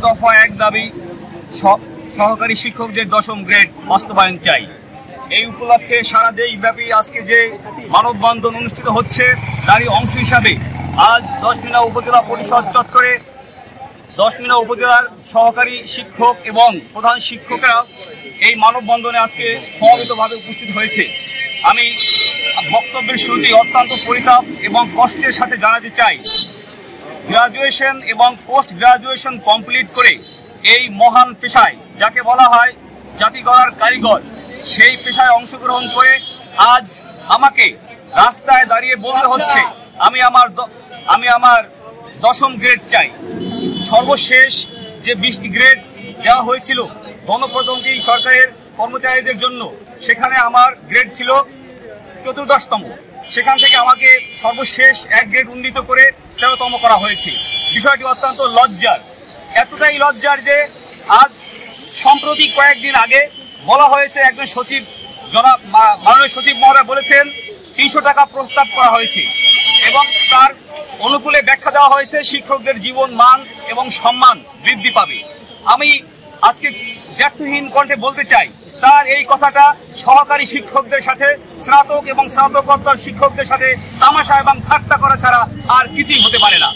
দফা এক দাবি, সহকারী শিক্ষকদের 10ম গ্রেড বাস্তবায়ন চাই। এই উপলক্ষে সারা দেশব্যাপী আজকে যে মানববন্ধন অনুষ্ঠিত হচ্ছে তারই অংশ হিসাবে আজ 10 মিনা উপজেলা পরিষদ চত্বরে 10 মিনা উপজেলার সহকারী শিক্ষক এবং প্রধান শিক্ষকরা এই মানববন্ধনে আজকে সমবেতভাবে উপস্থিত হয়েছে। আমি বক্তব্যের শুরুতে অত্যন্ত পরিতাপ এবং কষ্টের সাথে জানাতে চাই, গ্রাজুয়েশন এবং পোস্ট গ্রাজুয়েশন কমপ্লিট করে এই মহান পেশায় যাকে বলা হয় জাতি গড়ার কারিগর, সেই পেশায় অংশগ্রহণ করে আজ আমাকে রাস্তায় দাঁড়িয়ে বলতে হচ্ছে আমি আমার 10ম গ্রেড চাই। সর্বশেষ যে 20টি গ্রেড দেওয়া হয়েছিল গণপ্রজাতন্ত্রী সরকারের কর্মচারীদের জন্য, সেখানে আমার গ্রেড ছিল 14তম। সেখান থেকে আমাকে সর্বশেষ 1 গ্রেড উন্নীত করে 13তম করা হয়েছে। বিষয়টি অত্যন্ত লজ্জার, এতটাই লজ্জার যে আজ সম্প্রতি কয়েকদিন আগে বলা হয়েছে, একজন সচিব মাননীয় সচিব মহোদয় বলেছেন 300 টাকা প্রস্তাব করা হয়েছে এবং তার অনুকূলে ব্যাখ্যা দেওয়া হয়েছে শিক্ষকদের জীবন মান এবং সম্মান বৃদ্ধি পাবে। আমি আজকে ব্যর্থহীন কণ্ঠে বলতে চাই, তার এই কথাটা সহকারী শিক্ষকদের সাথে, স্নাতক এবং স্নাতকোত্তর শিক্ষকদের সাথে তামাশা এবং ঠাট্টা করা ছাড়া আর কিছুই হতে পারে না।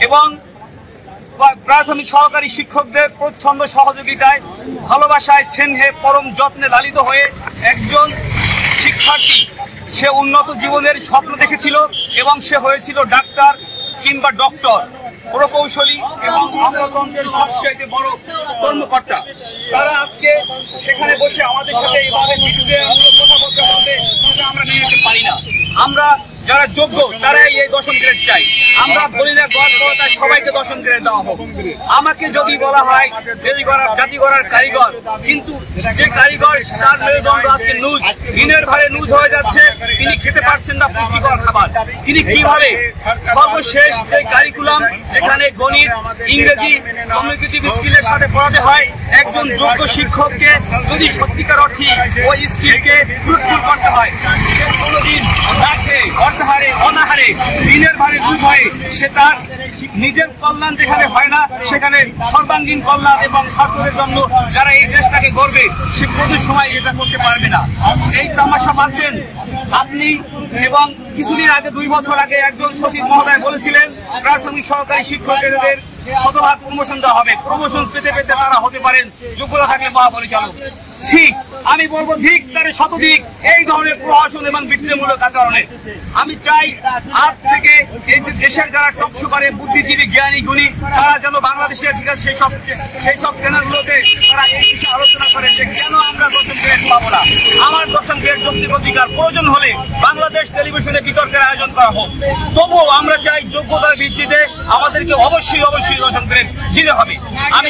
এবং প্রাথমিক সহকারী শিক্ষকদের প্রচ্ছন্ন সহযোগিতায়, ভালোবাসায়, স্নেহে, পরম যত্নে লালিত হয়ে একজন শিক্ষার্থী সে উন্নত জীবনের স্বপ্ন দেখেছিল এবং সে হয়েছিল ডাক্তার কিংবা ডক্টর, প্রকৌশলী এবং আমলাতন্ত্রের সবচেয়ে বড় কর্মকর্তা। তারা আজকে সেখানে বসে আমাদের সাথে এভাবে কথা বলতে হবে, আমরা মেনে নিতে পারি না। আমরা যারা যোগ্য তারাই এই 10ম গ্রেড চাই। আমরা বলি না গড় সবাইকে 10ম গ্রেড দেওয়া হোক। আমাকে যদি বলা হয় জাতি গড়ার কারিগর, কিন্তু যে কারিগর তার মেরুদণ্ড আজকে নুজ, ঋণের ভারে নুজ হয়ে যাচ্ছে, তিনি খেতে পারছেন না পুষ্টিকর খাবার। তিনি কিভাবে সর্বশেষ যে কারিকুলাম যেখানে গণিত, ইংরেজি, কমিউনিকেটিভ স্কিলের সাথে পড়াতে হয়, একজন যোগ্য শিক্ষককে যদি সত্যিকার অর্থে ওই স্কিলকে ফ্রুটফুল করতে হয়, কোনোদিন না খেয়ে অনাহারে ঋণের ভারে নুজ হয়ে সে তার নিজের কল্যাণ যেখানে হয় না, সেখানে সর্বাঙ্গীন কল্যাণ এবং ছাত্রদের জন্য যারা এই দেশটাকে গড়বে, সে কোনো সময় এটা করতে পারবে না। এই তামাশা বাদ দেন। আপনি এবং কিছুদিন আগে 2 বছর আগে একজন সচিব মহোদয় বলেছিলেন প্রাথমিক সহকারী শিক্ষকদের শতভাগ প্রমোশন দেওয়া হবে। প্রমোশন পেতে পেতে তারা হতে পারেন যোগ্যতা থাকলে মহাপরিচালক। ঠিক, আমি বলবো ধিক তারে শতধিক এই ধরনের প্রহসন এবং বৃত্তিমূলক আচরণে। আমি চাই আজ থেকে এই দেশের যারা টকশো করে বুদ্ধিজীবী, জ্ঞানী, গুণী, তারা যেন বাংলাদেশের ঠিক আছে সেই সব চ্যানেলগুলোতে তারা এই বিষয়ে আলোচনা করে যে কেন আমরা 10ম গ্রেড পাবো না। আমার 10ম গ্রেড যৌক্তিক অধিকার, প্রয়োজন হলে বাংলাদেশ টেলিভিশনে বিতর্কের আয়োজন করা হোক। তবুও আমরা চাই যোগ্যতার ভিত্তিতে আমাদেরকে অবশ্যই 10ম গ্রেড দিতে হবে। আমি